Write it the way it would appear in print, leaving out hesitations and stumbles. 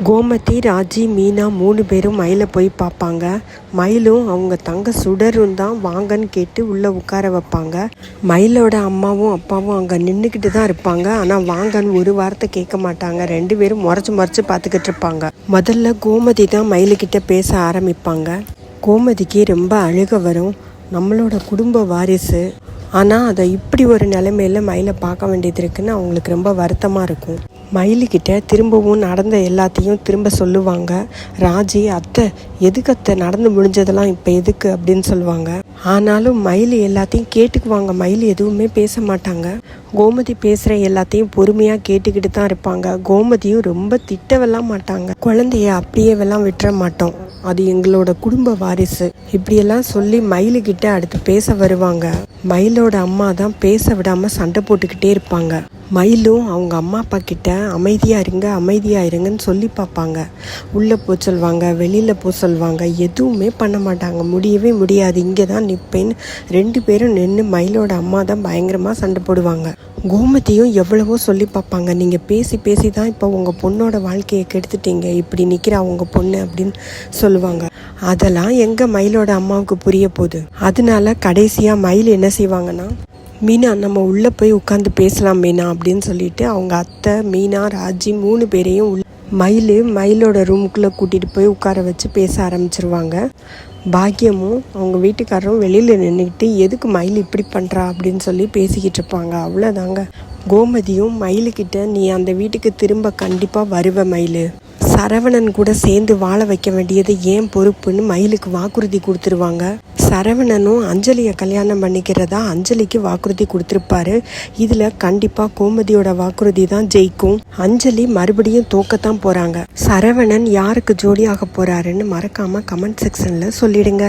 கோமதி, ராஜி, மீனா 3 பேரும் மயிலை போய் பார்ப்பாங்க. மயிலும் அவங்க தங்க சுடரும் தான் வாங்கன்னு கேட்டு உள்ளே உட்கார வைப்பாங்க. மயிலோட அம்மாவும் அப்பாவும் அங்கே நின்றுக்கிட்டு தான் இருப்பாங்க. ஆனால் வாங்கன்னு ஒரு வார்த்தை கேட்க மாட்டாங்க. 2 பேரும் முறைச்சு பார்த்துக்கிட்டு இருப்பாங்க. முதல்ல கோமதி தான் மயிலுக்கிட்ட பேச ஆரம்பிப்பாங்க. கோமதிக்கு ரொம்ப அழுக வரும். நம்மளோட குடும்ப வாரிசு, ஆனால் அதை இப்படி ஒரு நிலைமையில் மயிலை பார்க்க வேண்டியது இருக்குன்னு அவங்களுக்கு ரொம்ப வருத்தமாக இருக்கும். மயிலுக்கிட்ட திரும்பவும் நடந்த எல்லாத்தையும் திரும்ப சொல்லுவாங்க. ராஜி, அத்தை எதுக்கு அத்தை, நடந்து முடிஞ்சதெல்லாம் இப்போ எதுக்கு அப்படின்னு சொல்லுவாங்க. ஆனாலும் மயில் எல்லாத்தையும் கேட்டுக்குவாங்க. மயில் எதுவுமே பேச மாட்டாங்க. கோமதி பேசுகிற எல்லாத்தையும் பொறுமையாக கேட்டுக்கிட்டு தான் இருப்பாங்க. கோமதியும் ரொம்ப திட்டவெல்லாம் மாட்டாங்க. குழந்தைய அப்படியேவெல்லாம் விட்டுற மாட்டோம், அது எங்களோட குடும்ப வாரிசு, இப்படியெல்லாம் சொல்லி மயிலுக்கிட்ட அடுத்து பேச வருவாங்க. மயிலோட அம்மா தான் பேச விடாமல் சண்டை போட்டுக்கிட்டே இருப்பாங்க. மயிலும் அவங்க அம்மா அப்பா கிட்ட அமைதியாக இருங்கன்னு சொல்லி பார்ப்பாங்க. உள்ளே போக சொல்லுவாங்க, வெளியில் போக சொல்லுவாங்க. எதுவுமே பண்ண மாட்டாங்க. முடியவே முடியாது, இங்கே தான் நிற்பேன்னு 2 பேரும் நின்று மயிலோட அம்மா தான் பயங்கரமாக சண்டை போடுவாங்க. கோமதியும் எவ்வளவோ சொல்லி பார்ப்பாங்க. நீங்கள் பேசி தான் இப்போ உங்கள் பொண்ணோட வாழ்க்கையை கெடுத்துட்டீங்க, இப்படி நிற்கிற அவங்க பொண்ணு அப்படின்னு சொல்லுவாங்க. அதெல்லாம் எங்கள் மயிலோட அம்மாவுக்கு புரிய போகுது. அதனால கடைசியாக மயில் என்ன செய்வாங்கன்னா, மீனா நம்ம உள்ளே போய் உட்காந்து பேசலாம் மீனா அப்படின்னு சொல்லிட்டு அவங்க அத்தை, மீனா, ராஜி 3 பேரையும் மயிலோட ரூமுக்குள்ளே கூட்டிகிட்டு போய் உட்கார வச்சு பேச ஆரம்பிச்சிருவாங்க. பாக்கியமும் அவங்க வீட்டுக்காரரும் வெளியில் நின்றுக்கிட்டு எதுக்கு மயில் இப்படி பண்ணுறா அப்படின்னு சொல்லி பேசிக்கிட்டு இருப்பாங்க. அவ்வளோதாங்க. கோமதியும் மயிலுக்கிட்ட, நீ அந்த வீட்டுக்கு திரும்ப கண்டிப்பாக வருவ மயில், சரவணன் கூட சேர்ந்து வாழ வைக்க வேண்டியது ஏன் பொறுப்புன்னு மயிலுக்கு வாக்குறுதி கொடுத்துருவாங்க. சரவணனும் அஞ்சலியை கல்யாணம் பண்ணிக்கிறதா அஞ்சலிக்கு வாக்குறுதி கொடுத்துருப்பாரு. இதில் கண்டிப்பாக கோமதியோட வாக்குறுதி தான் ஜெயிக்கும். அஞ்சலி மறுபடியும் தோக்கத்தான் போகிறாங்க. சரவணன் யாருக்கு ஜோடியாக போகிறாருன்னு மறக்காமல் கமெண்ட் செக்ஷனில் சொல்லிடுங்க.